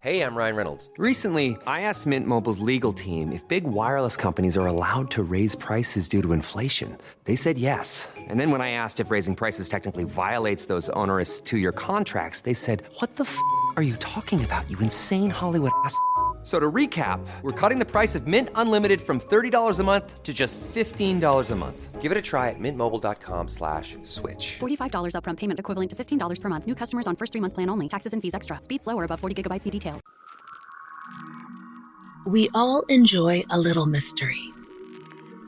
Hey, I'm Ryan Reynolds. Recently, I asked Mint Mobile's legal team if big wireless companies are allowed to raise prices due to inflation. They said yes. And then when I asked if raising prices technically violates those onerous two-year contracts, they said, "What the f*** are you talking about, you insane Hollywood ass?" So to recap, we're cutting the price of Mint Unlimited from $30 a month to just $15 a month. Give it a try at mintmobile.com/switch. $45 upfront payment equivalent to $15 per month. New customers on first 3-month plan only. Taxes and fees extra. Speed slower above 40 gigabytes. See details. We all enjoy a little mystery.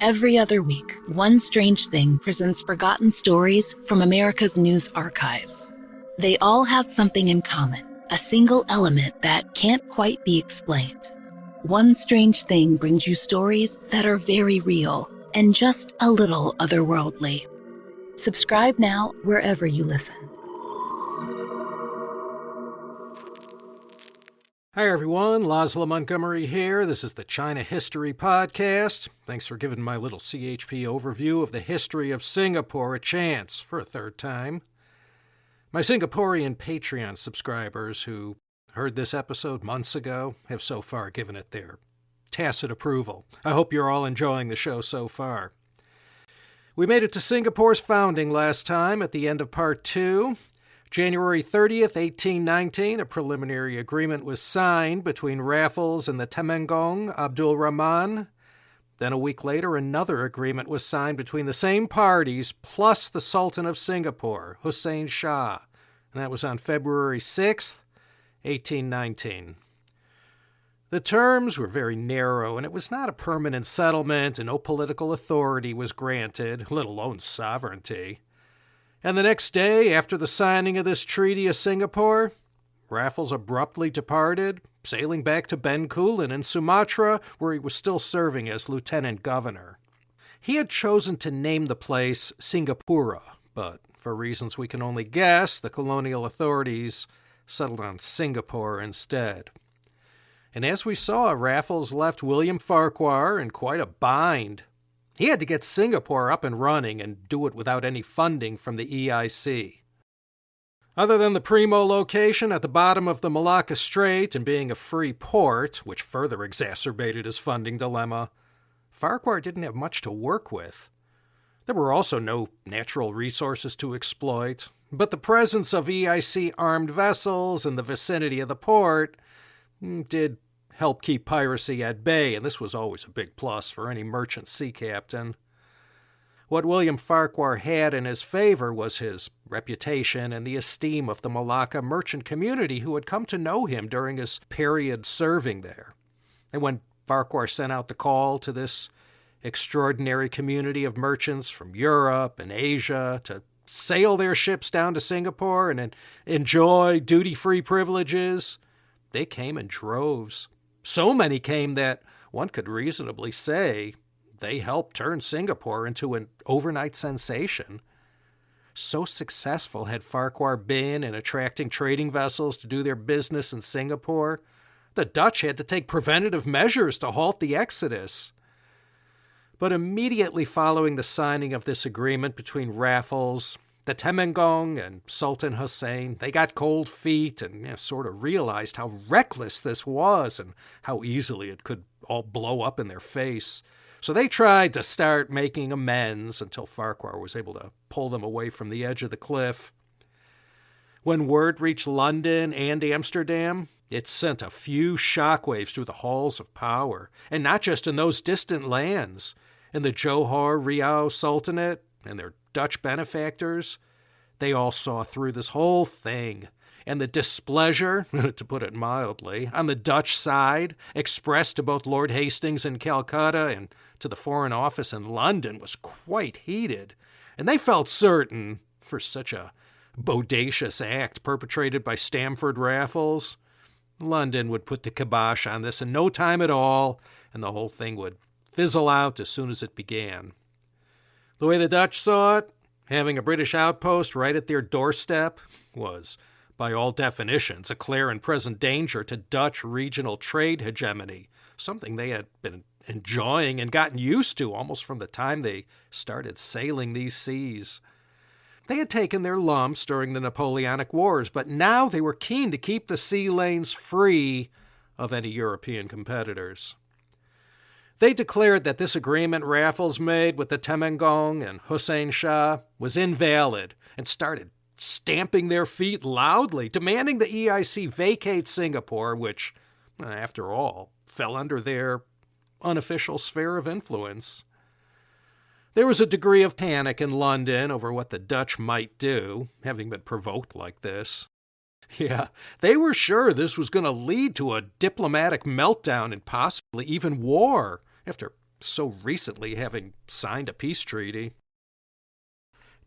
Every other week, One Strange Thing presents forgotten stories from America's news archives. They all have something in common. A single element that can't quite be explained. One Strange Thing brings you stories that are very real and just a little otherworldly. Subscribe now wherever you listen. Hi everyone, Laszlo Montgomery here. This is the China History Podcast. Thanks for giving my little CHP overview of the history of Singapore a chance for a third time. My Singaporean Patreon subscribers who heard this episode months ago have so far given it their tacit approval. I hope you're all enjoying the show so far. We made it to Singapore's founding last time at the end of Part 2. January 30th, 1819, a preliminary agreement was signed between Raffles and the Temenggong Abdul Rahman. Then a week later, another agreement was signed between the same parties plus the Sultan of Singapore, Hussein Shah, and that was on February 6th, 1819. The terms were very narrow, and it was not a permanent settlement, and no political authority was granted, let alone sovereignty. And the next day, after the signing of this Treaty of Singapore, Raffles abruptly departed, sailing back to Bencoolen in Sumatra, where he was still serving as lieutenant governor. He had chosen to name the place Singapura, but for reasons we can only guess, the colonial authorities settled on Singapore instead. And as we saw, Raffles left William Farquhar in quite a bind. He had to get Singapore up and running and do it without any funding from the EIC. Other than the primo location at the bottom of the Malaka Strait and being a free port, which further exacerbated his funding dilemma, Farquhar didn't have much to work with. There were also no natural resources to exploit, but the presence of EIC armed vessels in the vicinity of the port did help keep piracy at bay, and this was always a big plus for any merchant sea captain. What William Farquhar had in his favor was his reputation and the esteem of the Melaka merchant community who had come to know him during his period serving there. And when Farquhar sent out the call to this extraordinary community of merchants from Europe and Asia to sail their ships down to Singapore and enjoy duty-free privileges, they came in droves. So many came that one could reasonably say they helped turn Singapore into an overnight sensation. So successful had Farquhar been in attracting trading vessels to do their business in Singapore, the Dutch had to take preventative measures to halt the exodus. But immediately following the signing of this agreement between Raffles, the Temenggong, and Sultan Hussein, they got cold feet and sort of realized how reckless this was and how easily it could all blow up in their face. So they tried to start making amends until Farquhar was able to pull them away from the edge of the cliff. When word reached London and Amsterdam, it sent a few shockwaves through the halls of power, and not just in those distant lands. In the Johor Riau Sultanate and their Dutch benefactors, they all saw through this whole thing. And the displeasure, to put it mildly, on the Dutch side, expressed to both Lord Hastings in Calcutta and to the Foreign Office in London, was quite heated. And they felt certain, for such a bodacious act perpetrated by Stamford Raffles, London would put the kibosh on this in no time at all, and the whole thing would fizzle out as soon as it began. The way the Dutch saw it, having a British outpost right at their doorstep was, by all definitions, a clear and present danger to Dutch regional trade hegemony, something they had been enjoying and gotten used to almost from the time they started sailing these seas. They had taken their lumps during the Napoleonic Wars, but now they were keen to keep the sea lanes free of any European competitors. They declared that this agreement Raffles made with the Temenggong and Hussein Shah was invalid and started stamping their feet loudly, demanding the EIC vacate Singapore, which, after all, fell under their unofficial sphere of influence. There was a degree of panic in London over what the Dutch might do, having been provoked like this. Yeah, they were sure this was going to lead to a diplomatic meltdown and possibly even war, after so recently having signed a peace treaty.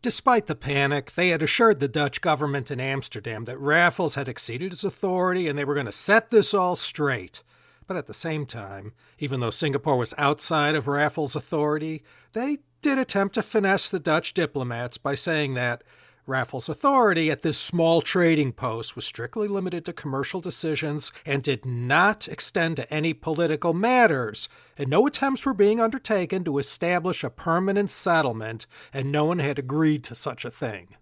Despite the panic, they had assured the Dutch government in Amsterdam that Raffles had exceeded his authority and they were going to set this all straight. But at the same time, even though Singapore was outside of Raffles' authority, they did attempt to finesse the Dutch diplomats by saying that Raffles' authority at this small trading post was strictly limited to commercial decisions and did not extend to any political matters, and no attempts were being undertaken to establish a permanent settlement, and no one had agreed to such a thing.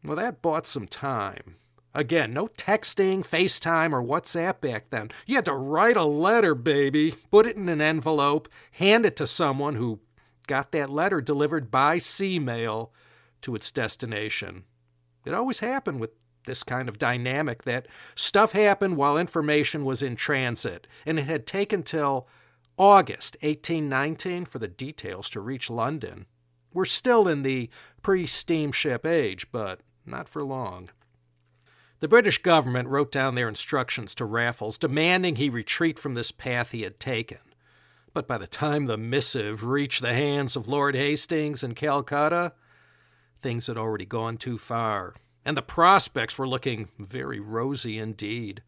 Well, that bought some time. Again, no texting, FaceTime, or WhatsApp back then. You had to write a letter, baby, put it in an envelope, hand it to someone who got that letter delivered by sea mail to its destination. It always happened with this kind of dynamic that stuff happened while information was in transit, and it had taken till August 1819 for the details to reach London. We're still in the pre-steamship age, but not for long. The British government wrote down their instructions to Raffles, demanding he retreat from this path he had taken. But by the time the missive reached the hands of Lord Hastings in Calcutta, things had already gone too far, and the prospects were looking very rosy indeed.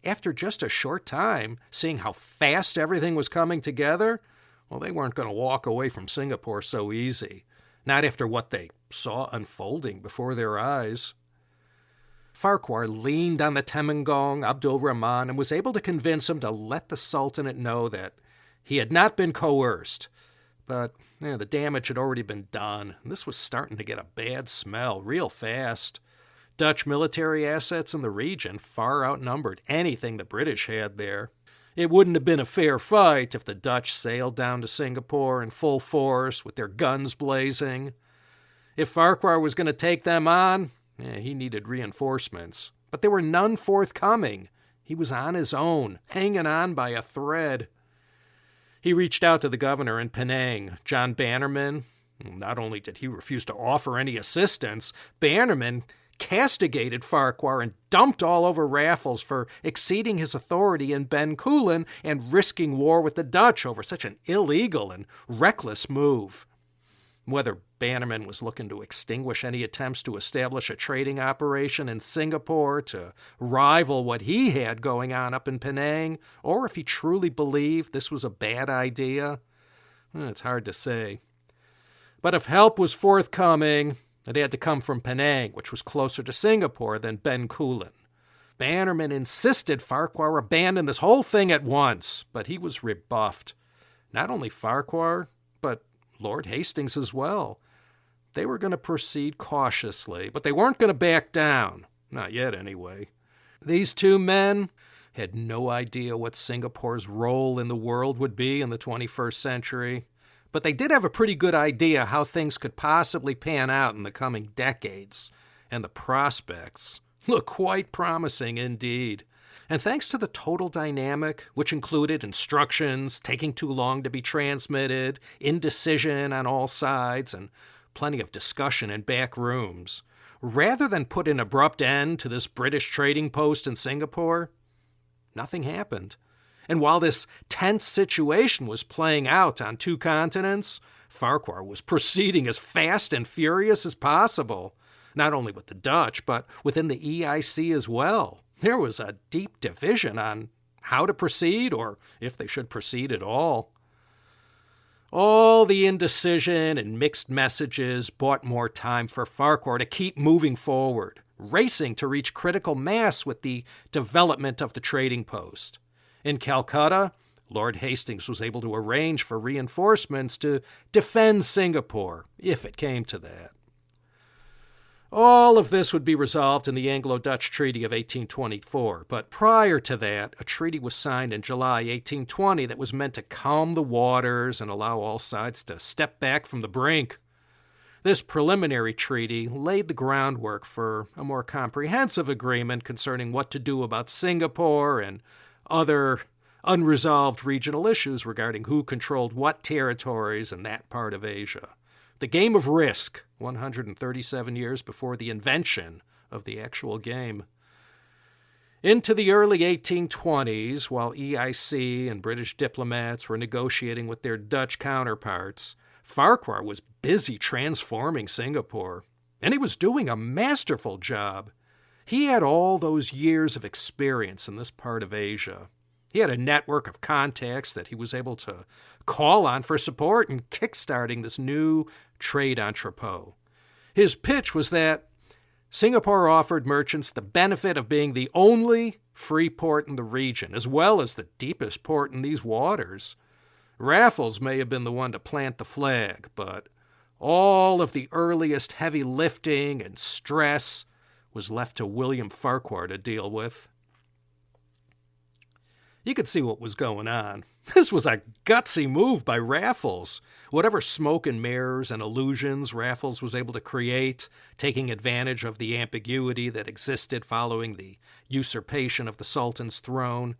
After just a short time, seeing how fast everything was coming together, well, they weren't going to walk away from Singapore so easy, not after what they saw unfolding before their eyes. Farquhar leaned on the Temenggong Abdul Rahman and was able to convince him to let the Sultanate know that he had not been coerced. But the damage had already been done, and this was starting to get a bad smell real fast. Dutch military assets in the region far outnumbered anything the British had there. It wouldn't have been a fair fight if the Dutch sailed down to Singapore in full force with their guns blazing. If Farquhar was going to take them on, he needed reinforcements. But there were none forthcoming. He was on his own, hanging on by a thread. He reached out to the governor in Penang, John Bannerman. Not only did he refuse to offer any assistance, Bannerman castigated Farquhar and dumped all over Raffles for exceeding his authority in Bencoolen and risking war with the Dutch over such an illegal and reckless move. Whether Bannerman was looking to extinguish any attempts to establish a trading operation in Singapore to rival what he had going on up in Penang, or if he truly believed this was a bad idea, it's hard to say. But if help was forthcoming, it had to come from Penang, which was closer to Singapore than Bencoolen. Bannerman insisted Farquhar abandon this whole thing at once, but he was rebuffed. Not only Farquhar, but Lord Hastings as well. They were going to proceed cautiously, but they weren't going to back down. Not yet, anyway. These two men had no idea what Singapore's role in the world would be in the 21st century, but they did have a pretty good idea how things could possibly pan out in the coming decades, and the prospects look quite promising indeed. And thanks to the total dynamic, which included instructions taking too long to be transmitted, indecision on all sides, and plenty of discussion in back rooms, rather than put an abrupt end to this British trading post in Singapore, nothing happened. And while this tense situation was playing out on two continents, Farquhar was proceeding as fast and furious as possible, not only with the Dutch, but within the EIC as well. There was a deep division on how to proceed, or if they should proceed at all. All the indecision and mixed messages bought more time for Farquhar to keep moving forward, racing to reach critical mass with the development of the trading post. In Calcutta, Lord Hastings was able to arrange for reinforcements to defend Singapore, if it came to that. All of this would be resolved in the Anglo-Dutch Treaty of 1824, but prior to that, a treaty was signed in July 1820 that was meant to calm the waters and allow all sides to step back from the brink. This preliminary treaty laid the groundwork for a more comprehensive agreement concerning what to do about Singapore and other unresolved regional issues regarding who controlled what territories in that part of Asia. The game of risk, 137 years before the invention of the actual game. Into the early 1820s, while EIC and British diplomats were negotiating with their Dutch counterparts, Farquhar was busy transforming Singapore, and he was doing a masterful job. He had all those years of experience in this part of Asia. He had a network of contacts that he was able to call on for support in kickstarting this new trade entrepot. His pitch was that Singapore offered merchants the benefit of being the only free port in the region, as well as the deepest port in these waters. Raffles may have been the one to plant the flag, but all of the earliest heavy lifting and stress was left to William Farquhar to deal with. You could see what was going on. This was a gutsy move by Raffles. Whatever smoke and mirrors and illusions Raffles was able to create, taking advantage of the ambiguity that existed following the usurpation of the Sultan's throne,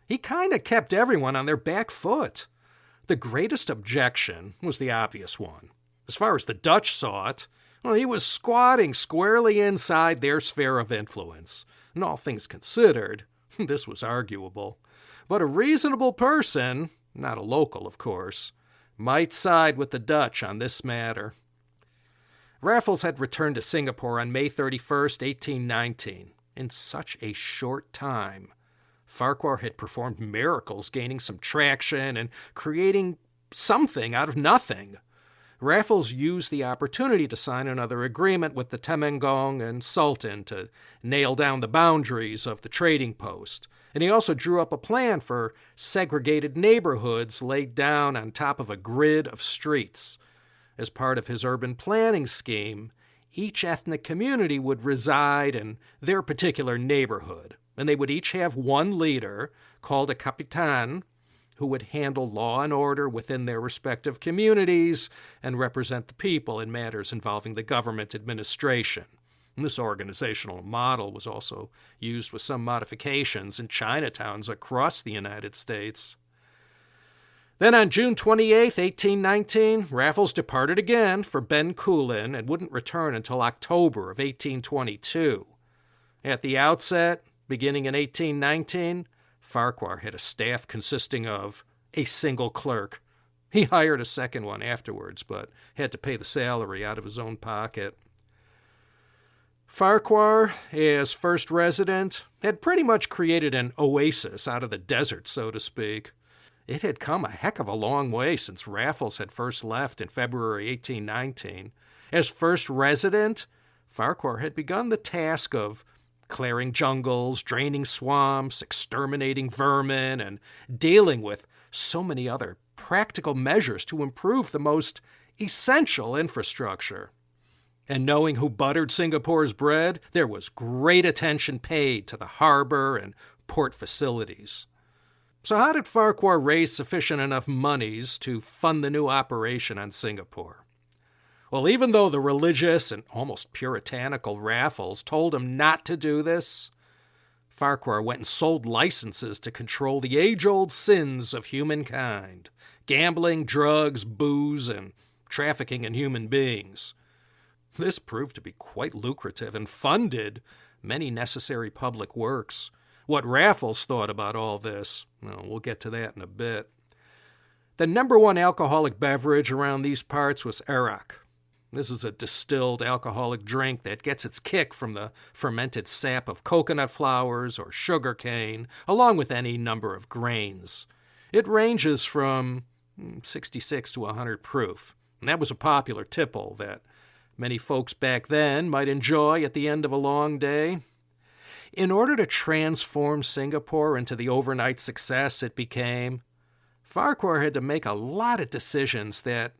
he kind of kept everyone on their back foot. The greatest objection was the obvious one. As far as the Dutch saw it, he was squatting squarely inside their sphere of influence. And all things considered, this was arguable. But a reasonable person, not a local of course, might side with the Dutch on this matter. Raffles had returned to Singapore on May 31st, 1819. In such a short time, Farquhar had performed miracles, gaining some traction and creating something out of nothing. Raffles used the opportunity to sign another agreement with the Temenggong and Sultan to nail down the boundaries of the trading post. And he also drew up a plan for segregated neighborhoods laid down on top of a grid of streets. As part of his urban planning scheme, each ethnic community would reside in their particular neighborhood, and they would each have one leader, called a kapitan, who would handle law and order within their respective communities and represent the people in matters involving the government administration. And this organizational model was also used with some modifications in Chinatowns across the United States. Then on June 28, 1819, Raffles departed again for Bencoolen and wouldn't return until October of 1822. At the outset, beginning in 1819, Farquhar had a staff consisting of a single clerk. He hired a second one afterwards, but had to pay the salary out of his own pocket. Farquhar, as first resident, had pretty much created an oasis out of the desert, so to speak. It had come a heck of a long way since Raffles had first left in February 1819. As first resident, Farquhar had begun the task of clearing jungles, draining swamps, exterminating vermin, and dealing with so many other practical measures to improve the most essential infrastructure. And knowing who buttered Singapore's bread, there was great attention paid to the harbor and port facilities. So how did Farquhar raise sufficient enough monies to fund the new operation on Singapore? Well, even though the religious and almost puritanical Raffles told him not to do this, Farquhar went and sold licenses to control the age-old sins of humankind: gambling, drugs, booze, and trafficking in human beings. This proved to be quite lucrative and funded many necessary public works. What Raffles thought about all this, well, we'll get to that in a bit. The number one alcoholic beverage around these parts was arak. This is a distilled alcoholic drink that gets its kick from the fermented sap of coconut flowers or sugar cane, along with any number of grains. It ranges from 66 to 100 proof, and that was a popular tipple that many folks back then might enjoy at the end of a long day. In order to transform Singapore into the overnight success it became, Farquhar had to make a lot of decisions that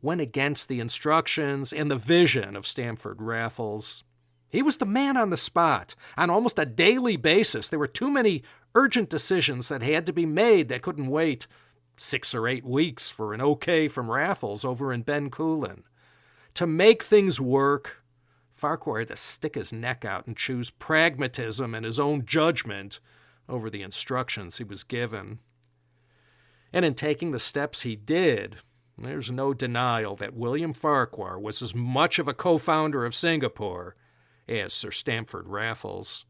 went against the instructions and the vision of Stamford Raffles. He was the man on the spot. On almost a daily basis, there were too many urgent decisions that had to be made that couldn't wait 6 or 8 weeks for an okay from Raffles over in Bencoolen. To make things work, Farquhar had to stick his neck out and choose pragmatism and his own judgment over the instructions he was given. And in taking the steps he did, there's no denial that William Farquhar was as much of a co-founder of Singapore as Sir Stamford Raffles.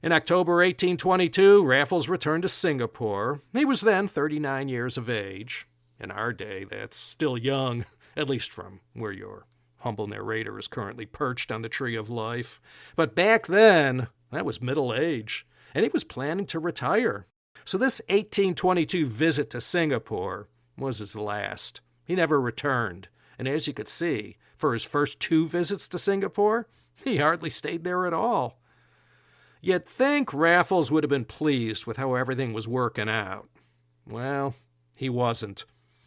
In October 1822, Raffles returned to Singapore. He was then 39 years of age. In our day, that's still young, at least from where your humble narrator is currently perched on the tree of life. But back then, that was middle age, and he was planning to retire. So this 1822 visit to Singapore was his last. He never returned, and as you could see, for his first 2 visits to Singapore, he hardly stayed there at all. You'd think Raffles would have been pleased with how everything was working out. Well, he wasn't.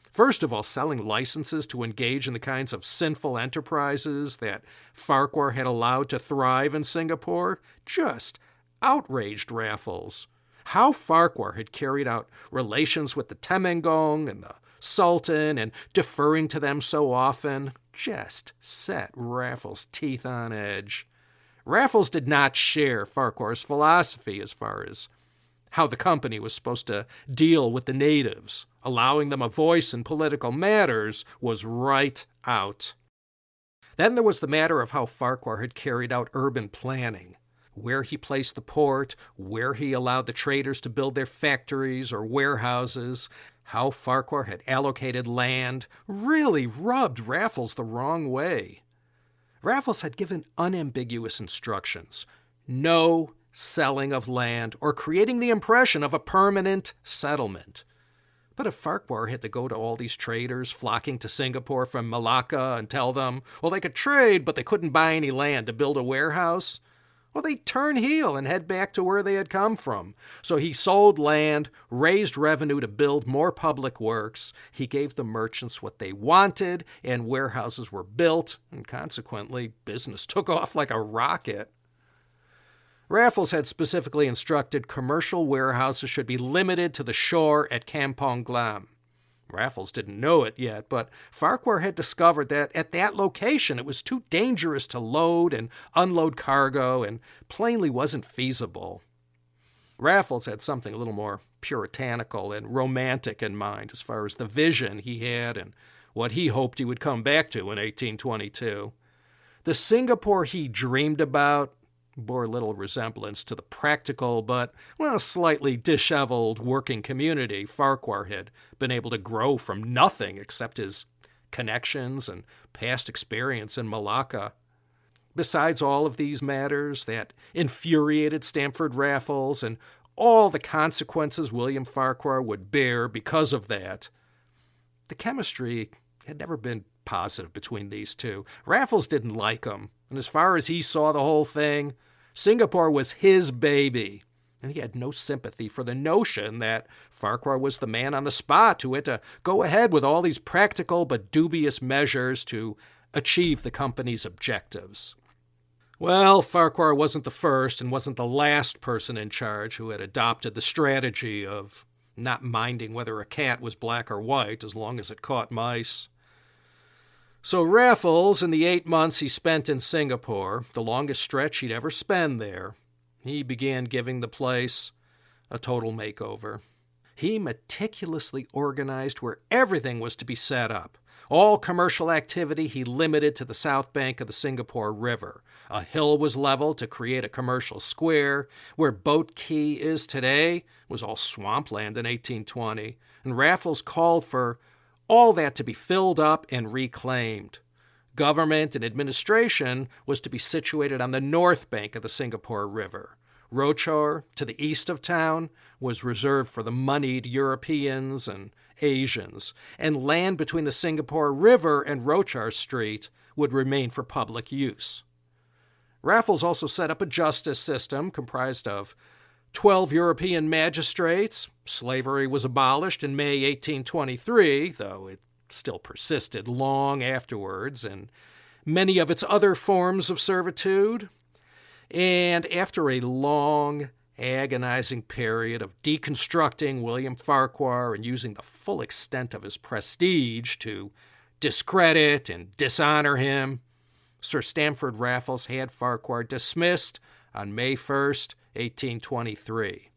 First of all, selling licenses to engage in the kinds of sinful enterprises that Farquhar had allowed to thrive in Singapore just outraged Raffles. How Farquhar had carried out relations with the Temenggong and the Sultan and deferring to them so often just set Raffles' teeth on edge. Raffles did not share Farquhar's philosophy as far as how the company was supposed to deal with the natives. Allowing them a voice in political matters was right out. Then there was the matter of how Farquhar had carried out urban planning, where he placed the port, where he allowed the traders to build their factories or warehouses, how Farquhar had allocated land, really rubbed Raffles the wrong way. Raffles had given unambiguous instructions: no selling of land or creating the impression of a permanent settlement. But if Farquhar had to go to all these traders flocking to Singapore from Melaka and tell them, well, they could trade, but they couldn't buy any land to build a warehouse, well, they'd turn heel and head back to where they had come from. So he sold land, raised revenue to build more public works. He gave the merchants what they wanted, and warehouses were built, and consequently, business took off like a rocket. Raffles had specifically instructed commercial warehouses should be limited to the shore at Kampong Glam. Raffles didn't know it yet, but Farquhar had discovered that at that location it was too dangerous to load and unload cargo and plainly wasn't feasible. Raffles had something a little more puritanical and romantic in mind as far as the vision he had and what he hoped he would come back to in 1822. The Singapore he dreamed about bore little resemblance to the practical but, slightly disheveled working community Farquhar had been able to grow from nothing except his connections and past experience in Malacca. Besides all of these matters that infuriated Stamford Raffles and all the consequences William Farquhar would bear because of that, the chemistry had never been positive between these two. Raffles didn't like him, and as far as he saw the whole thing, Singapore was his baby, and he had no sympathy for the notion that Farquhar was the man on the spot who had to go ahead with all these practical but dubious measures to achieve the company's objectives. Well, Farquhar wasn't the first and wasn't the last person in charge who had adopted the strategy of not minding whether a cat was black or white as long as it caught mice. So Raffles, in the 8 months he spent in Singapore, the longest stretch he'd ever spend there, he began giving the place a total makeover. He meticulously organized where everything was to be set up. All commercial activity he limited to the south bank of the Singapore River. A hill was leveled to create a commercial square. Where Boat Quay is today was all swampland in 1820, and Raffles called for all that to be filled up and reclaimed. Government and administration was to be situated on the north bank of the Singapore River. Rochor, to the east of town, was reserved for the moneyed Europeans and Asians, and land between the Singapore River and Rochor Street would remain for public use. Raffles also set up a justice system comprised of 12 European magistrates. Slavery was abolished in May 1823, though it still persisted long afterwards in many of its other forms of servitude. And after a long, agonizing period of deconstructing William Farquhar and using the full extent of his prestige to discredit and dishonor him, Sir Stamford Raffles had Farquhar dismissed on May 1st, 1823.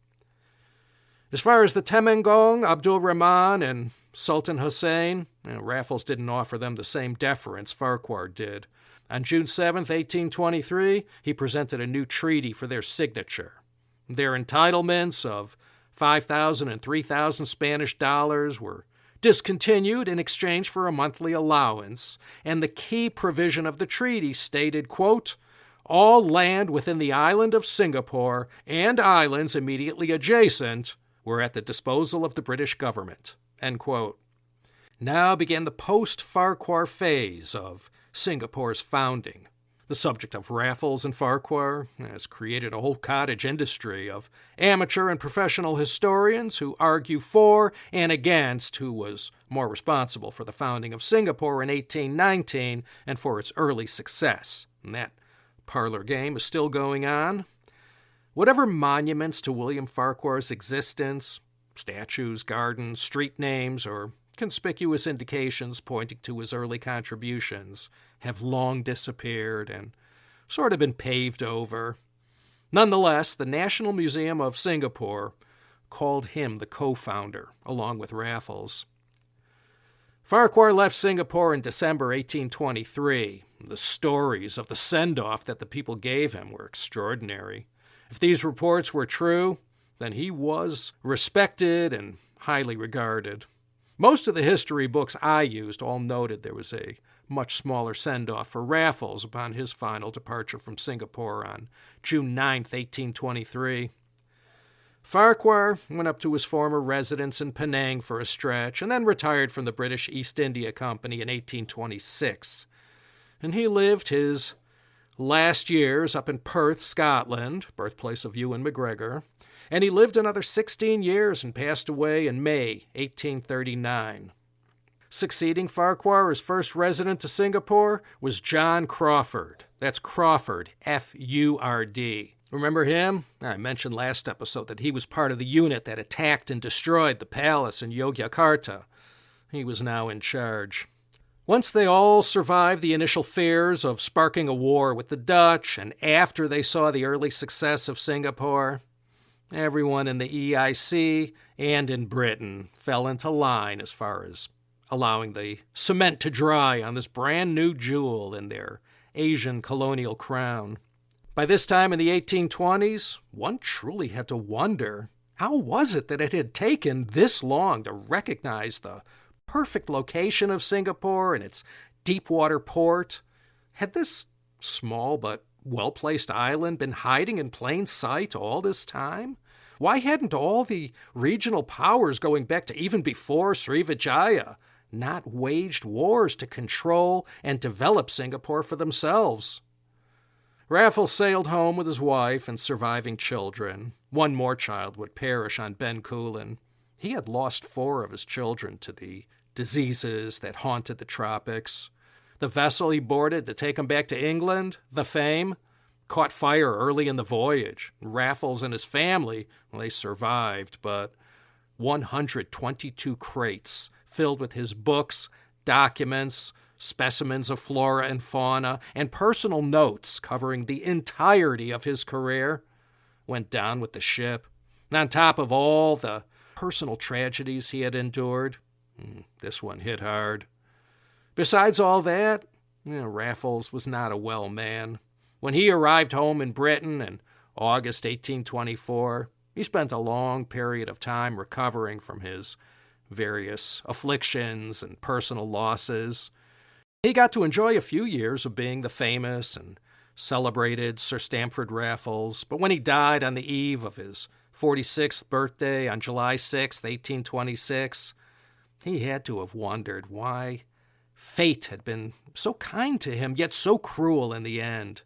As far as the Temenggong Abdul Rahman and Sultan Hussein, Raffles didn't offer them the same deference Farquhar did. On June 7, 1823, he presented a new treaty for their signature. Their entitlements of 5,000 and 3,000 Spanish dollars were discontinued in exchange for a monthly allowance, and the key provision of the treaty stated, quote, all land within the island of Singapore and islands immediately adjacent were at the disposal of the British government, end quote. Now began the post-Farquhar phase of Singapore's founding. The subject of Raffles and Farquhar has created a whole cottage industry of amateur and professional historians who argue for and against who was more responsible for the founding of Singapore in 1819 and for its early success. And that parlor game is still going on. Whatever monuments to William Farquhar's existence, statues, gardens, street names, or conspicuous indications pointing to his early contributions have long disappeared and sort of been paved over. Nonetheless, the National Museum of Singapore called him the co-founder, along with Raffles. Farquhar left Singapore in December 1823. The stories of the send-off that the people gave him were extraordinary. If these reports were true, then he was respected and highly regarded. Most of the history books I used all noted there was a much smaller send-off for Raffles upon his final departure from Singapore on June 9, 1823. Farquhar went up to his former residence in Penang for a stretch and then retired from the British East India Company in 1826. And he lived his last years up in Perth, Scotland, birthplace of Ewan McGregor, and he lived another 16 years and passed away in May 1839. Succeeding Farquhar as first resident to Singapore was John Crawfurd. That's Crawfurd, F-U-R-D. Remember him? I mentioned last episode that he was part of the unit that attacked and destroyed the palace in Yogyakarta. He was now in charge. Once they all survived the initial fears of sparking a war with the Dutch, and after they saw the early success of Singapore, everyone in the EIC and in Britain fell into line as far as allowing the cement to dry on this brand new jewel in their Asian colonial crown. By this time in the 1820s, one truly had to wonder, how was it that it had taken this long to recognize the perfect location of Singapore and its deep-water port? Had this small but well-placed island been hiding in plain sight all this time? Why hadn't all the regional powers going back to even before Srivijaya not waged wars to control and develop Singapore for themselves? Raffles sailed home with his wife and surviving children. One more child would perish on Bencoolen. He had lost 4 of his children to the diseases that haunted the tropics. The vessel he boarded to take him back to England, the Fame, caught fire early in the voyage. Raffles and his family, well, they survived, but 122 crates filled with his books, documents, specimens of flora and fauna, and personal notes covering the entirety of his career went down with the ship. And on top of all the personal tragedies he had endured, this one hit hard. Besides all that, Raffles was not a well man. When he arrived home in Britain in August 1824, he spent a long period of time recovering from his various afflictions and personal losses. He got to enjoy a few years of being the famous and celebrated Sir Stamford Raffles, but when he died on the eve of his 46th birthday on July 6, 1826, he had to have wondered why fate had been so kind to him, yet so cruel in the end.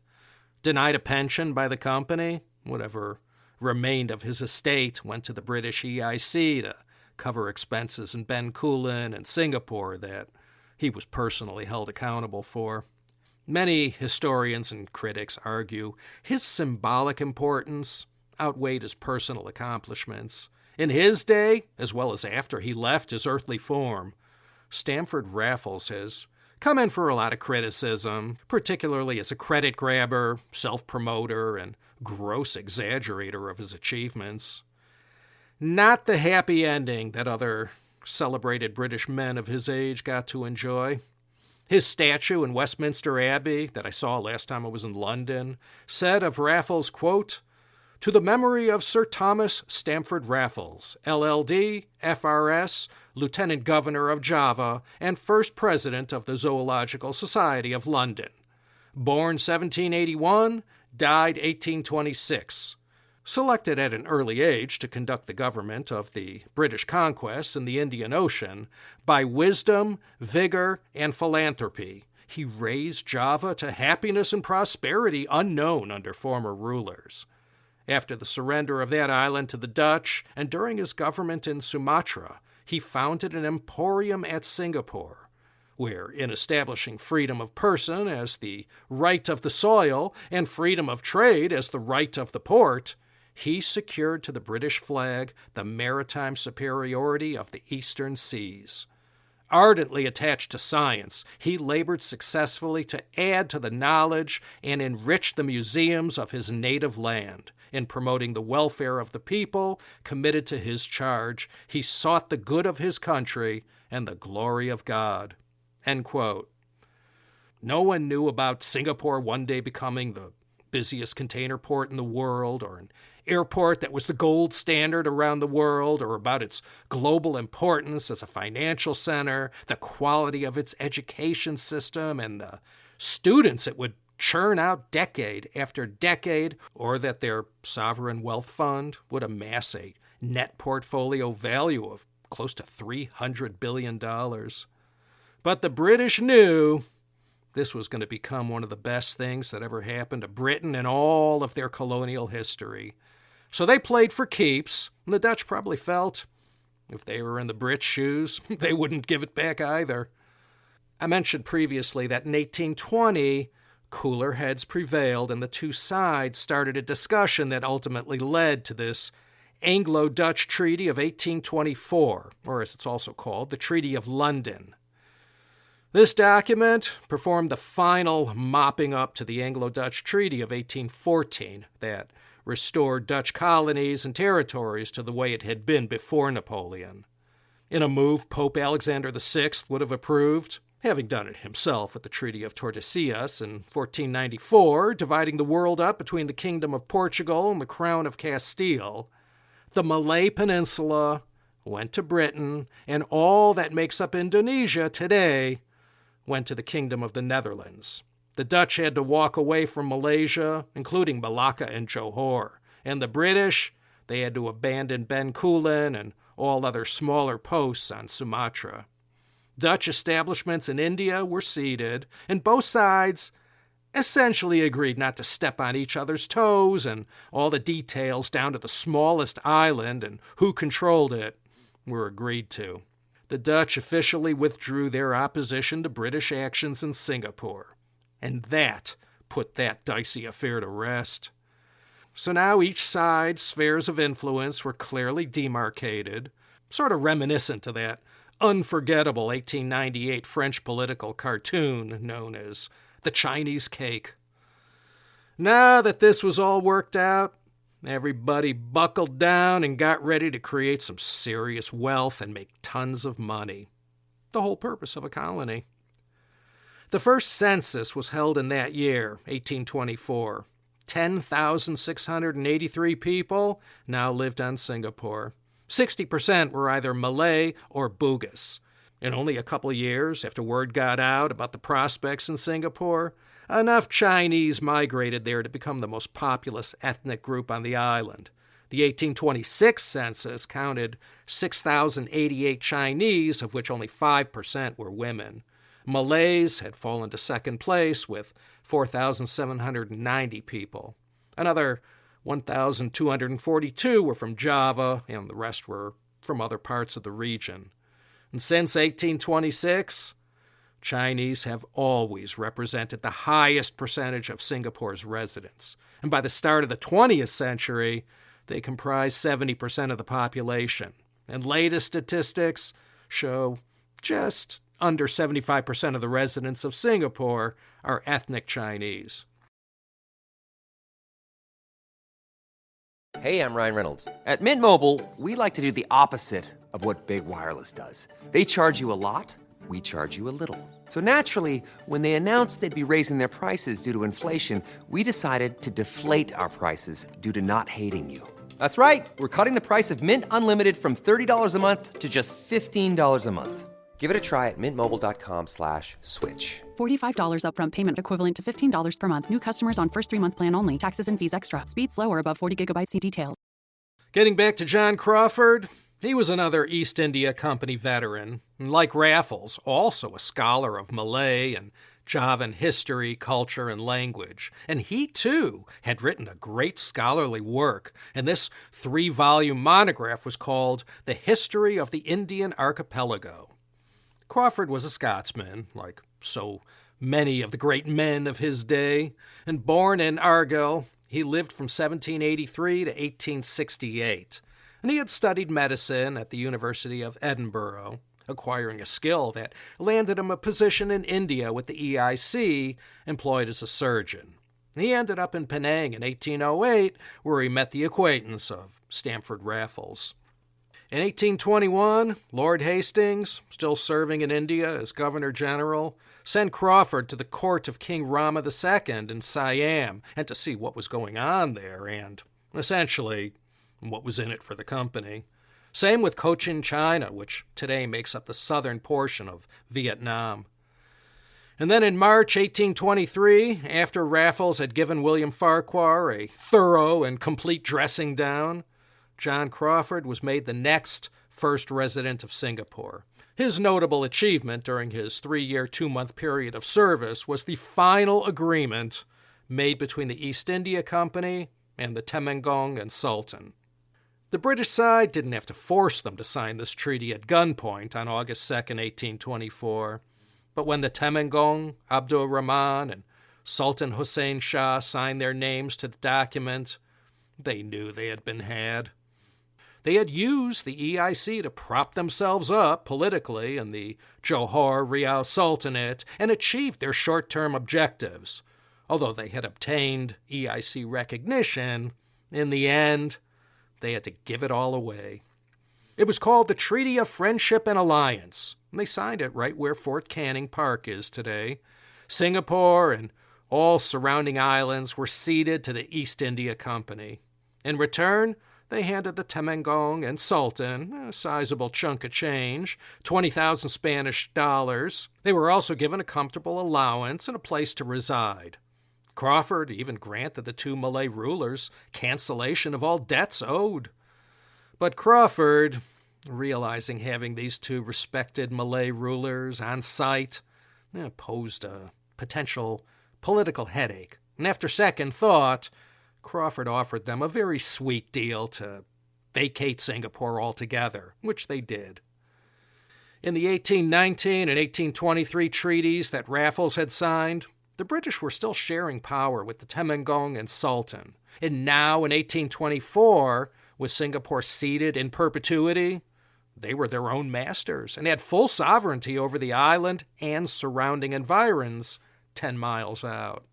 Denied a pension by the company, whatever remained of his estate went to the British EIC to cover expenses in Bencoolen and Singapore that he was personally held accountable for. Many historians and critics argue his symbolic importance outweighed his personal accomplishments. In his day, as well as after he left his earthly form, Stamford Raffles has come in for a lot of criticism, particularly as a credit grabber, self-promoter, and gross exaggerator of his achievements. Not the happy ending that other celebrated British men of his age got to enjoy. His statue in Westminster Abbey that I saw last time I was in London said of Raffles, quote, "To the memory of Sir Thomas Stamford Raffles, LLD, FRS, Lieutenant Governor of Java, and First President of the Zoological Society of London. Born 1781, died 1826. Selected at an early age to conduct the government of the British conquests in the Indian Ocean, by wisdom, vigor, and philanthropy, he raised Java to happiness and prosperity unknown under former rulers. After the surrender of that island to the Dutch, and during his government in Sumatra, he founded an emporium at Singapore, where, in establishing freedom of person as the right of the soil and freedom of trade as the right of the port, he secured to the British flag the maritime superiority of the eastern seas. Ardently attached to science, he labored successfully to add to the knowledge and enrich the museums of his native land. In promoting the welfare of the people committed to his charge, he sought the good of his country and the glory of God." End quote. No one knew about Singapore one day becoming the busiest container port in the world, or an airport that was the gold standard around the world, or about its global importance as a financial center, the quality of its education system, and the students it would churn out decade after decade, or that their sovereign wealth fund would amass a net portfolio value of close to $300 billion. But the British knew this was going to become one of the best things that ever happened to Britain in all of their colonial history. So they played for keeps, and the Dutch probably felt if they were in the Brits' shoes, they wouldn't give it back either. I mentioned previously that in 1820, cooler heads prevailed, and the two sides started a discussion that ultimately led to this Anglo-Dutch Treaty of 1824, or as it's also called, the Treaty of London. This document performed the final mopping up to the Anglo-Dutch Treaty of 1814 that restored Dutch colonies and territories to the way it had been before Napoleon. In a move Pope Alexander VI would have approved, having done it himself at the Treaty of Tordesillas in 1494, dividing the world up between the Kingdom of Portugal and the Crown of Castile, the Malay Peninsula went to Britain, and all that makes up Indonesia today went to the Kingdom of the Netherlands. The Dutch had to walk away from Malaysia, including Malaka and Johor, and the British, they had to abandon Bencoolen and all other smaller posts on Sumatra. Dutch establishments in India were ceded, and both sides essentially agreed not to step on each other's toes, and all the details down to the smallest island and who controlled it were agreed to. The Dutch officially withdrew their opposition to British actions in Singapore, and that put that dicey affair to rest. So now each side's spheres of influence were clearly demarcated, sort of reminiscent to that unforgettable 1898 French political cartoon known as The Chinese Cake. Now that this was all worked out, everybody buckled down and got ready to create some serious wealth and make tons of money. The whole purpose of a colony. The first census was held in that year, 1824. 10,683 people now lived on Singapore. 60% were either Malay or Bugis. In only a couple of years, after word got out about the prospects in Singapore, enough Chinese migrated there to become the most populous ethnic group on the island. The 1826 census counted 6,088 Chinese, of which only 5% were women. Malays had fallen to second place with 4,790 people. Another 1,242 were from Java, and the rest were from other parts of the region. And since 1826, Chinese have always represented the highest percentage of Singapore's residents. And by the start of the 20th century, they comprise 70% of the population. And latest statistics show just under 75% of the residents of Singapore are ethnic Chinese. Hey, I'm Ryan Reynolds. At Mint Mobile, we like to do the opposite of what Big Wireless does. They charge you a lot, we charge you a little. So naturally, when they announced they'd be raising their prices due to inflation, we decided to deflate our prices due to not hating you. That's right. We're cutting the price of Mint Unlimited from $30 a month to just $15 a month. Give it a try at mintmobile.com/switch. $45 upfront payment equivalent to $15 per month. New customers on first 3-month plan only. Taxes and fees extra. Speed slower above 40 gigabytes. See details. Getting back to John Crawfurd, he was another East India Company veteran, and like Raffles, also a scholar of Malay and Javan history, culture, and language. And he, too, had written a great scholarly work, and this 3-volume monograph was called The History of the Indian Archipelago. Crawfurd was a Scotsman, like so many of the great men of his day, and born in Argyll, he lived from 1783 to 1868, and he had studied medicine at the University of Edinburgh, acquiring a skill that landed him a position in India with the EIC, employed as a surgeon. He ended up in Penang in 1808, where he met the acquaintance of Stamford Raffles. In 1821, Lord Hastings, still serving in India as Governor General, sent Crawfurd to the court of King Rama II in Siam and to see what was going on there and, essentially, what was in it for the company. Same with Cochin China, which today makes up the southern portion of Vietnam. And then in March 1823, after Raffles had given William Farquhar a thorough and complete dressing down, John Crawfurd was made the next first resident of Singapore. His notable achievement during his 3-year, 2-month period of service was the final agreement made between the East India Company and the Temenggong and Sultan. The British side didn't have to force them to sign this treaty at gunpoint on August 2, 1824, but when the Temenggong Abdul Rahman and Sultan Hussein Shah signed their names to the document, they knew they had been had. They had used the EIC to prop themselves up politically in the Johor Riau Sultanate and achieved their short-term objectives. Although they had obtained EIC recognition, in the end, they had to give it all away. It was called the Treaty of Friendship and Alliance, and they signed it right where Fort Canning Park is today. Singapore and all surrounding islands were ceded to the East India Company. In return, they handed the Temenggong and Sultan a sizable chunk of change, 20,000 Spanish dollars. They were also given a comfortable allowance and a place to reside. Crawfurd even granted the 2 Malay rulers cancellation of all debts owed. But Crawfurd, realizing having these 2 respected Malay rulers on site, posed a potential political headache. And after second thought, Crawfurd offered them a very sweet deal to vacate Singapore altogether, which they did. In the 1819 and 1823 treaties that Raffles had signed, the British were still sharing power with the Temenggong and Sultan. And now, in 1824, with Singapore ceded in perpetuity, they were their own masters and had full sovereignty over the island and surrounding environs 10 miles out.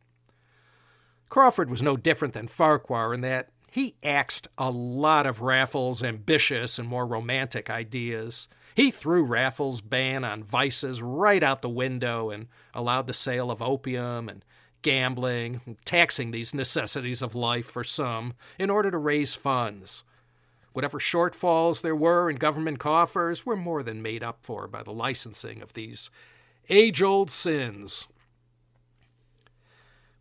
Crawfurd was no different than Farquhar in that he axed a lot of Raffles' ambitious and more romantic ideas. He threw Raffles' ban on vices right out the window and allowed the sale of opium and gambling, taxing these necessities of life for some in order to raise funds. Whatever shortfalls there were in government coffers were more than made up for by the licensing of these age-old sins.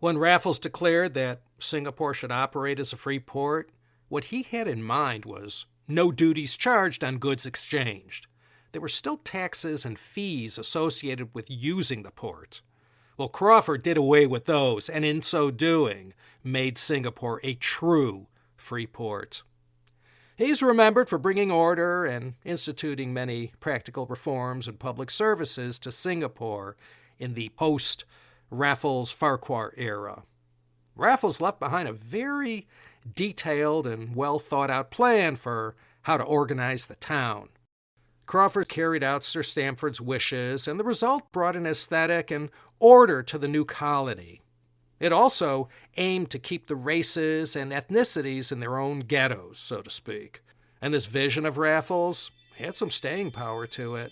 When Raffles declared that Singapore should operate as a free port, what he had in mind was no duties charged on goods exchanged. There were still taxes and fees associated with using the port. Well, Crawfurd did away with those, and in so doing, made Singapore a true free port. He's remembered for bringing order and instituting many practical reforms and public services to Singapore in the post-Raffles Farquhar era. Raffles left behind a very detailed and well-thought-out plan for how to organize the town. Crawfurd carried out Sir Stamford's wishes, and the result brought an aesthetic and order to the new colony. It also aimed to keep the races and ethnicities in their own ghettos, so to speak. And this vision of Raffles had some staying power to it.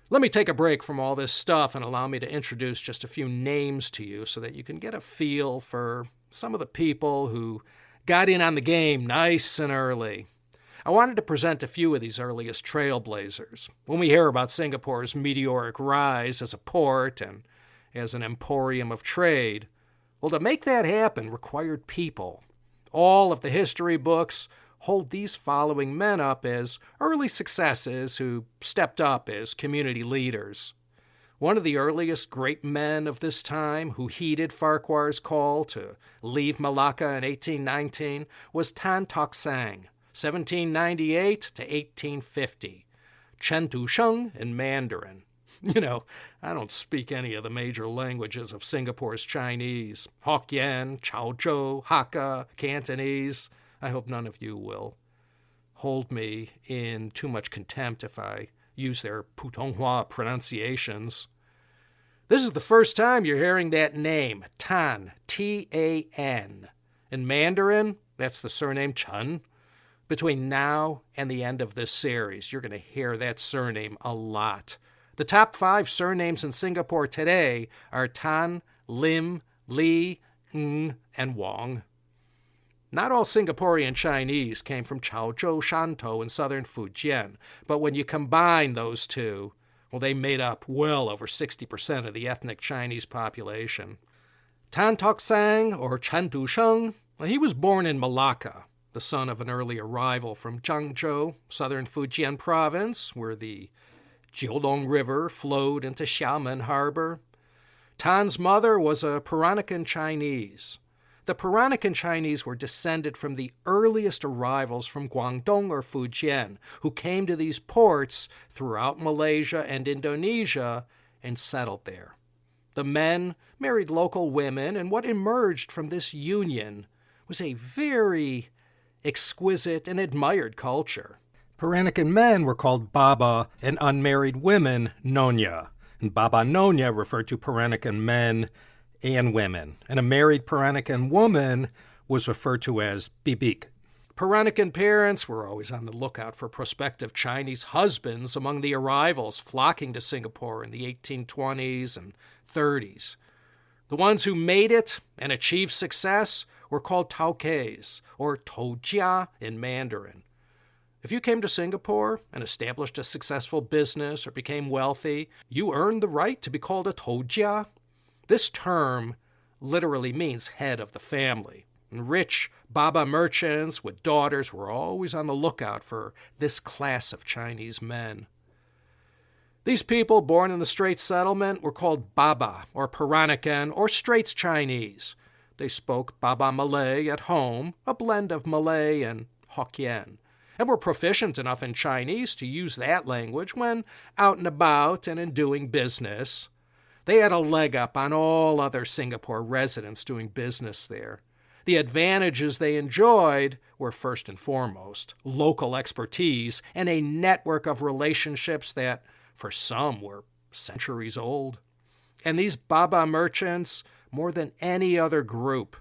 Let me take a break from all this stuff and allow me to introduce just a few names to you so that you can get a feel for some of the people who got in on the game nice and early. I wanted to present a few of these earliest trailblazers. When we hear about Singapore's meteoric rise as a port and as an emporium of trade, well, to make that happen required people. All of the history books hold these following men up as early successes who stepped up as community leaders. One of the earliest great men of this time who heeded Farquhar's call to leave Malaka in 1819 was Tan Tock Seng, 1798 to 1850, Chen Tu Sheng in Mandarin. You know, I don't speak any of the major languages of Singapore's Chinese. Hokkien, Chaozhou, Hakka, Cantonese. I hope none of you will hold me in too much contempt if I use their Putonghua pronunciations. This is the first time you're hearing that name, Tan, T-A-N. In Mandarin, that's the surname Chen. Between now and the end of this series, you're going to hear that surname a lot. The top 5 surnames in Singapore today are Tan, Lim, Li, Ng, and Wong. Not all Singaporean Chinese came from Chaozhou, Shantou, and southern Fujian, but when you combine those two, well, they made up well over 60% of the ethnic Chinese population. Tan Tock Seng, or Chen Tu Sheng, well, he was born in Melaka, the son of an early arrival from Zhangzhou, southern Fujian province, where the Jiulong River flowed into Xiamen Harbor. Tan's mother was a Peranakan Chinese. The Peranakan Chinese were descended from the earliest arrivals from Guangdong or Fujian, who came to these ports throughout Malaysia and Indonesia and settled there. The men married local women, and what emerged from this union was a very exquisite and admired culture. Peranakan men were called Baba, and unmarried women Nonya. And Baba Nonya referred to Peranakan men and women. And a married Peranakan woman was referred to as Bibik. Peranakan parents were always on the lookout for prospective Chinese husbands among the arrivals flocking to Singapore in the 1820s and 30s. The ones who made it and achieved success were called Taokeis, or Toujia in Mandarin. If you came to Singapore and established a successful business or became wealthy, you earned the right to be called a Toujia. This term literally means head of the family. And rich Baba merchants with daughters were always on the lookout for this class of Chinese men. These people born in the Straits Settlement were called Baba, or Peranakan, or Straits Chinese. They spoke Baba Malay at home, a blend of Malay and Hokkien, and were proficient enough in Chinese to use that language when out and about and in doing business. They had a leg up on all other Singapore residents doing business there. The advantages they enjoyed were first and foremost local expertise and a network of relationships that, for some, were centuries old. And these Baba merchants, more than any other group,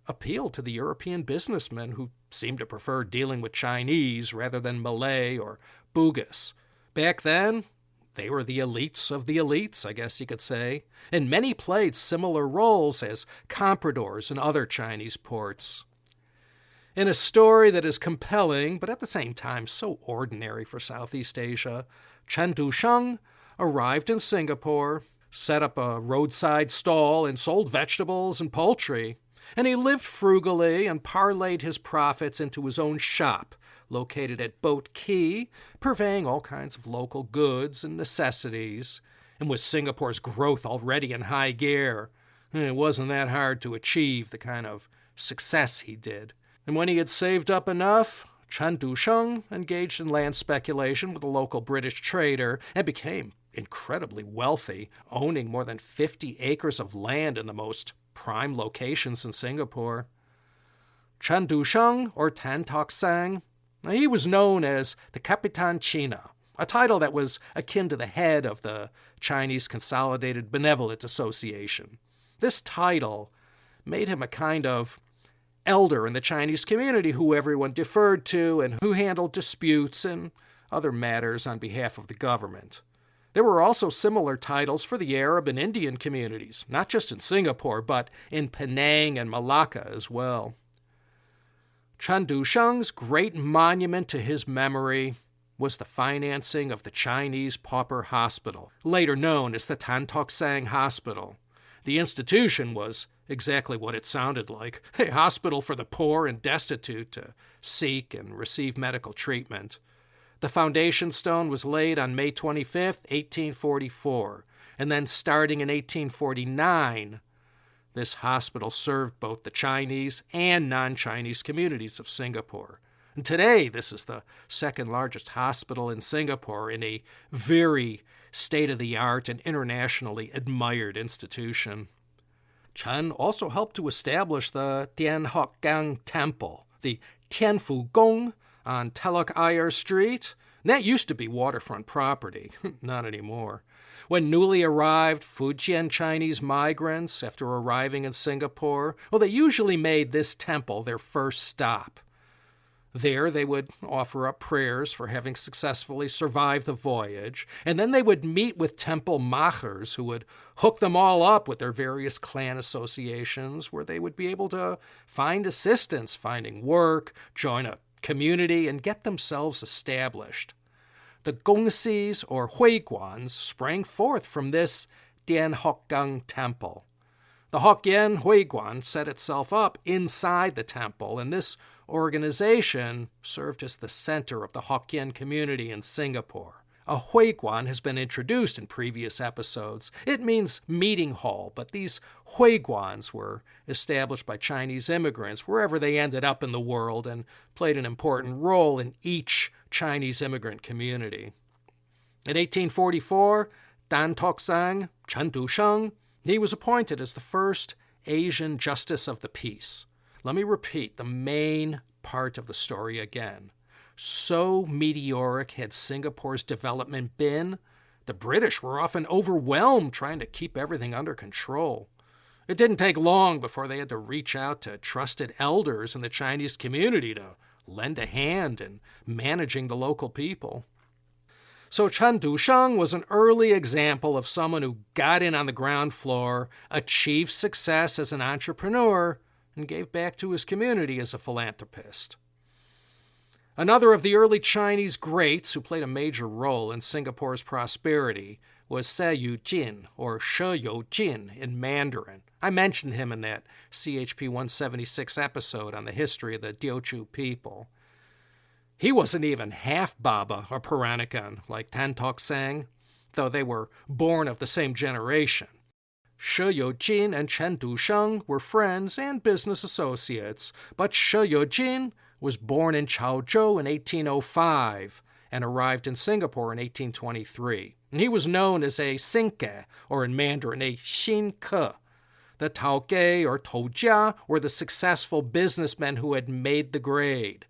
appealed to the European businessmen who seemed to prefer dealing with Chinese rather than Malay or Bugis. Back then, they were the elites of the elites, I guess you could say, and many played similar roles as compradors in other Chinese ports. In a story that is compelling, but at the same time so ordinary for Southeast Asia, Chen Tu Sheng arrived in Singapore, set up a roadside stall, and sold vegetables and poultry. And he lived frugally and parlayed his profits into his own shop, located at Boat Quay, purveying all kinds of local goods and necessities. And with Singapore's growth already in high gear, it wasn't that hard to achieve the kind of success he did. And when he had saved up enough, Tan Tock Seng engaged in land speculation with a local British trader and became incredibly wealthy, owning more than 50 acres of land in the most prime locations in Singapore. Tan Tock Seng, or Tan Tock Seng, he was known as the Capitan China, a title that was akin to the head of the Chinese Consolidated Benevolent Association. This title made him a kind of elder in the Chinese community who everyone deferred to and who handled disputes and other matters on behalf of the government. There were also similar titles for the Arab and Indian communities, not just in Singapore, but in Penang and Malacca as well. Tan Tock Seng's great monument to his memory was the financing of the Chinese Pauper Hospital, later known as the Tan Tock Seng Hospital. The institution was exactly what it sounded like, a hospital for the poor and destitute to seek and receive medical treatment. The foundation stone was laid on May 25, 1844, and then starting in 1849, this hospital served both the Chinese and non-Chinese communities of Singapore. And today, this is the second largest hospital in Singapore in a very state-of-the-art and internationally admired institution. Chen also helped to establish the Tian Hock Gang Temple, the Tianfu Gong on Telok Ayer Street. And that used to be waterfront property, not anymore. When newly arrived Fujian Chinese migrants, after arriving in Singapore, they usually made this temple their first stop. There they would offer up prayers for having successfully survived the voyage, and then they would meet with temple machers who would hook them all up with their various clan associations where they would be able to find assistance, finding work, join a community, and get themselves established. The gongsis, or huiguans, sprang forth from this Tian Hock Gang temple. The Hokkien huiguan set itself up inside the temple, and this organization served as the center of the Hokkien community in Singapore. A huiguan has been introduced in previous episodes. It means meeting hall, but these huiguans were established by Chinese immigrants wherever they ended up in the world and played an important role in each Chinese immigrant community. In 1844, Tan Tock Seng, Tan Tock Seng, he was appointed as the first Asian Justice of the Peace. Let me repeat the main part of the story again. So meteoric had Singapore's development been, the British were often overwhelmed trying to keep everything under control. It didn't take long before they had to reach out to trusted elders in the Chinese community to lend a hand in managing the local people. So Tan Tock Seng was an early example of someone who got in on the ground floor, achieved success as an entrepreneur, and gave back to his community as a philanthropist. Another of the early Chinese greats who played a major role in Singapore's prosperity was Seah Eu Chin, or Seah Eu Chin in Mandarin. I mentioned him in that CHP 176 episode on the history of the Teochew people. He wasn't even half Baba or Peranakan like Tan Tock Seng, though they were born of the same generation. Seah Eu Chin and Tan Tock Seng were friends and business associates, but Seah Eu Chin was born in Chaozhou in 1805 and arrived in Singapore in 1823. And he was known as a Sinke, or in Mandarin, a Xinke. The Taoge or Toujia were the successful businessmen who had made the grade.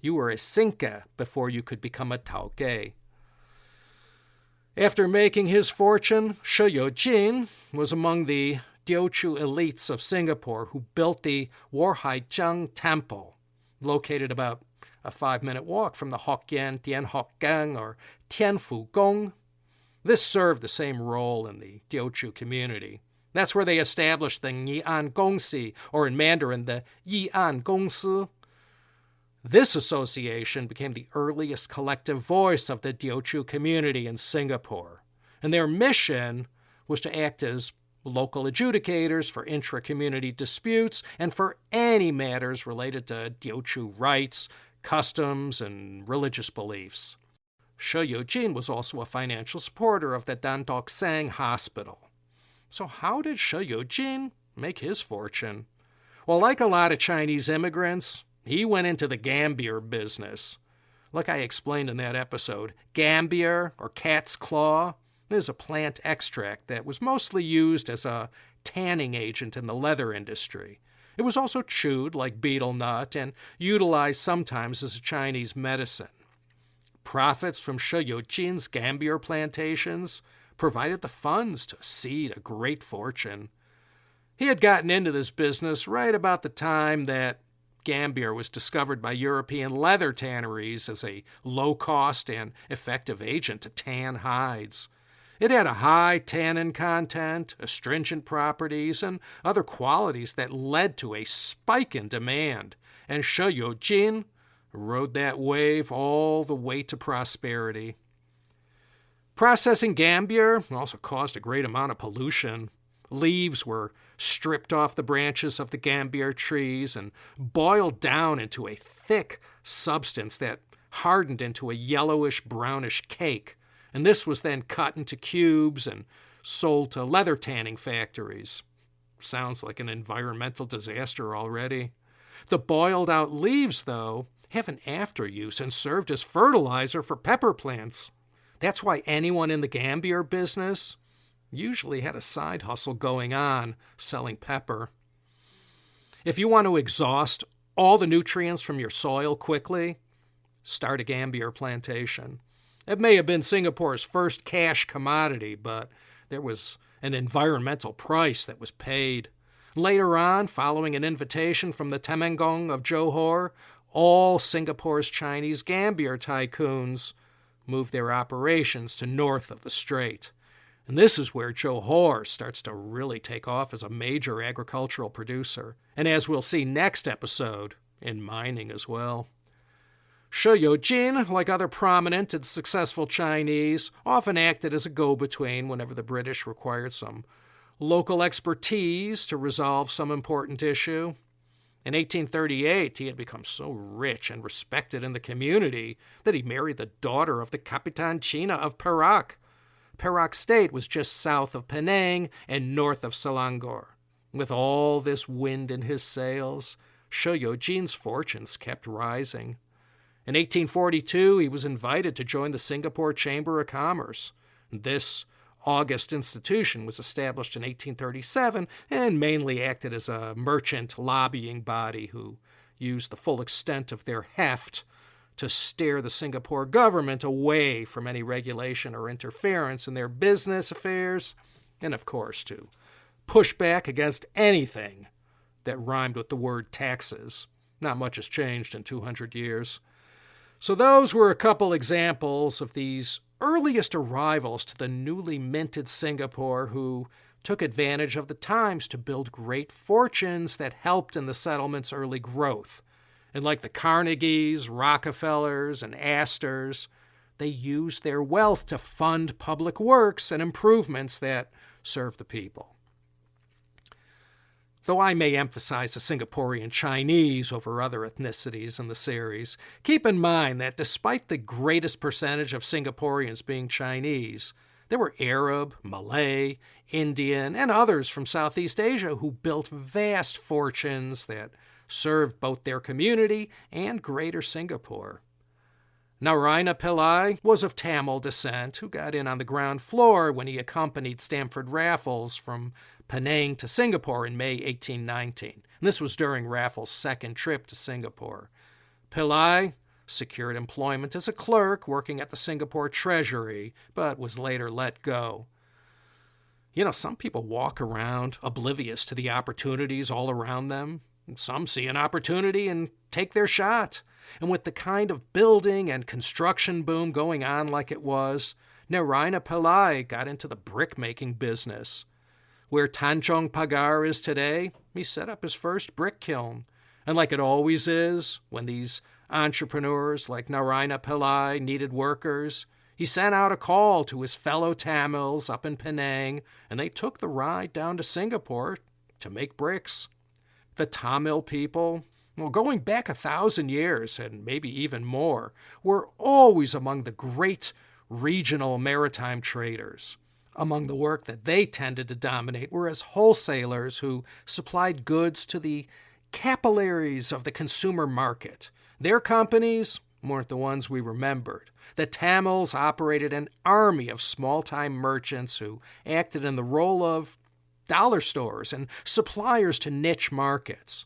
You were a Sinke before you could become a Taoge. After making his fortune, Seah Eu Chin was among the Teochew elites of Singapore who built the Warhaijiang Temple, located about a 5-minute walk from the Hokkien Tian Hock Gang or Tianfu Gong. This served the same role in the Teochew community. That's where they established the Yi'an Gongsi, or in Mandarin, the Yi'an Gongsi. This association became the earliest collective voice of the Teochew community in Singapore, and their mission was to act as local adjudicators for intra-community disputes and for any matters related to Teochew rights, customs, and religious beliefs. Seah Eu Chin was also a financial supporter of the Tan Tock Seng Hospital. So how did Seah Eu Chin make his fortune? Well, like a lot of Chinese immigrants, He went into the Gambier business. Like I explained in that episode, Gambier, or cat's claw, is a plant extract that was mostly used as a tanning agent in the leather industry. It was also chewed like betel nut and utilized sometimes as a Chinese medicine. Profits from Seah Eu Chin's Gambier plantations provided the funds to seed a great fortune. He had gotten into this business right about the time that Gambier was discovered by European leather tanneries as a low-cost and effective agent to tan hides. It had a high tannin content, astringent properties, and other qualities that led to a spike in demand, and Seah Eu Chin rode that wave all the way to prosperity. Processing Gambier also caused a great amount of pollution. Leaves were stripped off the branches of the Gambier trees and boiled down into a thick substance that hardened into a yellowish-brownish cake, and this was then cut into cubes and sold to leather tanning factories. Sounds like an environmental disaster already. The boiled-out leaves, though, have an after-use and served as fertilizer for pepper plants. That's why anyone in the Gambier business usually had a side hustle going on selling pepper. If you want to exhaust all the nutrients from your soil quickly, start a Gambier plantation. It may have been Singapore's first cash commodity, but there was an environmental price that was paid. Later on, following an invitation from the Temenggong of Johor, all Singapore's Chinese Gambier tycoons moved their operations to north of the strait. And this is where Johor starts to really take off as a major agricultural producer, and as we'll see next episode, in mining as well. Seah Eu Chin, like other prominent and successful Chinese, often acted as a go-between whenever the British required some local expertise to resolve some important issue. In 1838, he had become so rich and respected in the community that he married the daughter of the Kapitan China of Perak. Perak State was just south of Penang and north of Selangor. With all this wind in his sails, Seah Eu Chin's fortunes kept rising. In 1842, he was invited to join the Singapore Chamber of Commerce. This august institution was established in 1837 and mainly acted as a merchant lobbying body who used the full extent of their heft to steer the Singapore government away from any regulation or interference in their business affairs, and of course to push back against anything that rhymed with the word taxes. Not much has changed in 200 years. So those were a couple examples of these earliest arrivals to the newly minted Singapore who took advantage of the times to build great fortunes that helped in the settlement's early growth. And like the Carnegies, Rockefellers, and Astors, they used their wealth to fund public works and improvements that serve the people. Though I may emphasize the Singaporean Chinese over other ethnicities in the series, keep in mind that despite the greatest percentage of Singaporeans being Chinese, there were Arab, Malay, Indian, and others from Southeast Asia who built vast fortunes that served both their community and greater Singapore. Naraina Pillai was of Tamil descent who got in on the ground floor when he accompanied Stamford Raffles from Penang to Singapore in May 1819. And this was during Raffles' second trip to Singapore. Pillai secured employment as a clerk working at the Singapore Treasury, but was later let go. You know, some people walk around oblivious to the opportunities all around them. Some see an opportunity and take their shot. And with the kind of building and construction boom going on like it was, Naraina Pillai got into the brick-making business. Where Tanjong Pagar is today, he set up his first brick kiln. And like it always is, when these entrepreneurs like Naraina Pillai needed workers, he sent out a call to his fellow Tamils up in Penang, and they took the ride down to Singapore to make bricks. The Tamil people, well, going back 1,000 years, and maybe even more, were always among the great regional maritime traders. Among the work that they tended to dominate were as wholesalers who supplied goods to the capillaries of the consumer market. Their companies weren't the ones we remembered. The Tamils operated an army of small-time merchants who acted in the role of dollar stores and suppliers to niche markets.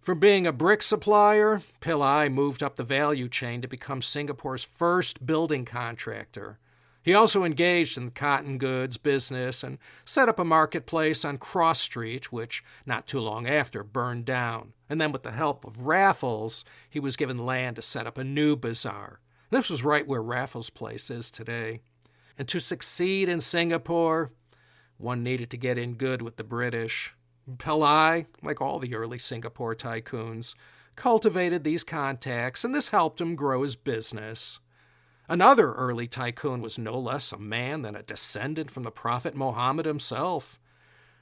From being a brick supplier, Pillai moved up the value chain to become Singapore's first building contractor. He also engaged in the cotton goods business and set up a marketplace on Cross Street, which not too long after burned down. And then with the help of Raffles, he was given land to set up a new bazaar. This was right where Raffles Place is today. And to succeed in Singapore, one needed to get in good with the British. Pillai, like all the early Singapore tycoons, cultivated these contacts, and this helped him grow his business. Another early tycoon was no less a man than a descendant from the Prophet Muhammad himself.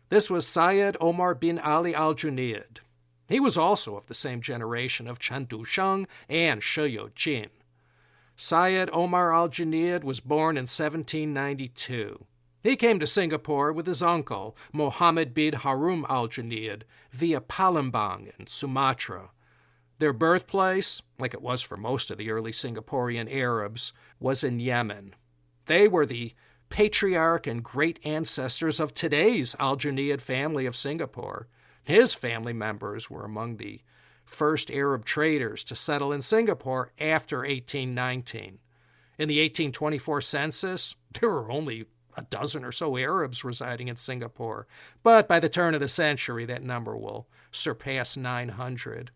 This was Syed Omar bin Ali Al-Juneid. He was also of the same generation of Tan Tock Seng and Seah Eu Chin. Syed Omar Al-Juneid was born in 1792. He came to Singapore with his uncle, Muhammad bin Harum Al-Juneid, via Palembang in Sumatra. Their birthplace, like it was for most of the early Singaporean Arabs, was in Yemen. They were the patriarch and great ancestors of today's Al-Juneid family of Singapore. His family members were among the first Arab traders to settle in Singapore after 1819. In the 1824 census, there were only a dozen or so Arabs residing in Singapore, but by the turn of the century, that number will surpass 900.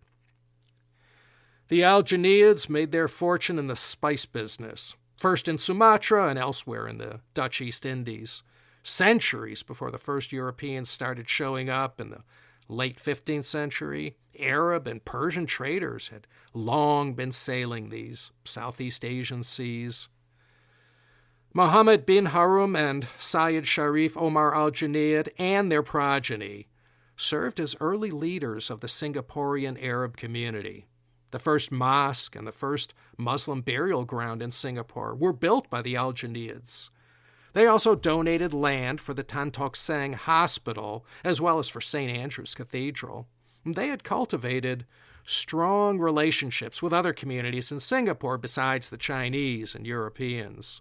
The Al-Juneids made their fortune in the spice business, first in Sumatra and elsewhere in the Dutch East Indies. Centuries before the first Europeans started showing up in the late 15th century, Arab and Persian traders had long been sailing these Southeast Asian seas. Muhammad bin Harum and Syed Sharif Omar Al-Juneid and their progeny served as early leaders of the Singaporean Arab community. The first mosque and the first Muslim burial ground in Singapore were built by the Al-Juneids. They also donated land for the Tan Tock Seng Hospital, as well as for St. Andrew's Cathedral. They had cultivated strong relationships with other communities in Singapore besides the Chinese and Europeans.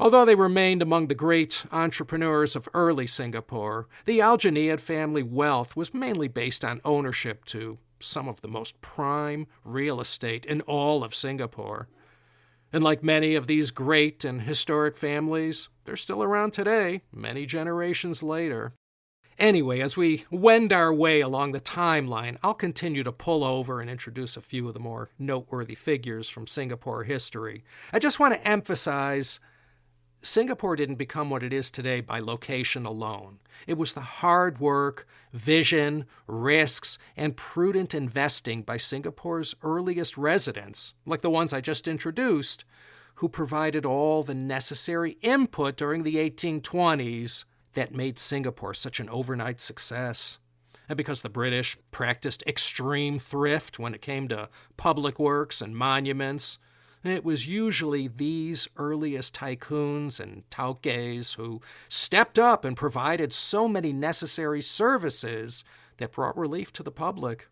Although they remained among the great entrepreneurs of early Singapore, the Al-Juneid family wealth was mainly based on ownership to some of the most prime real estate in all of Singapore. And like many of these great and historic families, they're still around today, many generations later. Anyway, as we wend our way along the timeline, I'll continue to pull over and introduce a few of the more noteworthy figures from Singapore history. I just want to emphasize Singapore didn't become what it is today by location alone. It was the hard work, vision, risks, and prudent investing by Singapore's earliest residents, like the ones I just introduced, who provided all the necessary input during the 1820s that made Singapore such an overnight success. And because the British practiced extreme thrift when it came to public works and monuments, it was usually these earliest tycoons and tauques who stepped up and provided so many necessary services that brought relief to the public.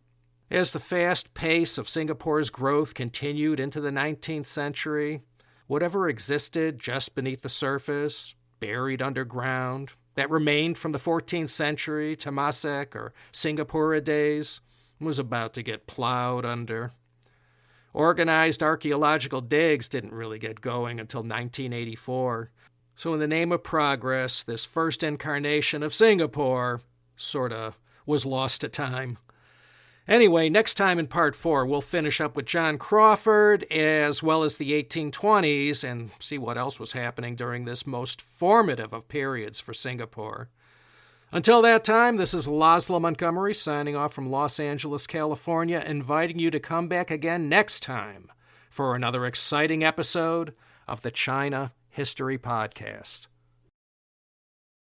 As the fast pace of Singapore's growth continued into the 19th century, whatever existed just beneath the surface, buried underground, that remained from the 14th century Temasek or Singapura days, was about to get plowed under. Organized archaeological digs didn't really get going until 1984. So in the name of progress, this first incarnation of Singapore sort of was lost to time. Anyway, next time in part 4, we'll finish up with John Crawfurd as well as the 1820s and see what else was happening during this most formative of periods for Singapore. Until that time, this is Laszlo Montgomery signing off from Los Angeles, California, inviting you to come back again next time for another exciting episode of the China History Podcast.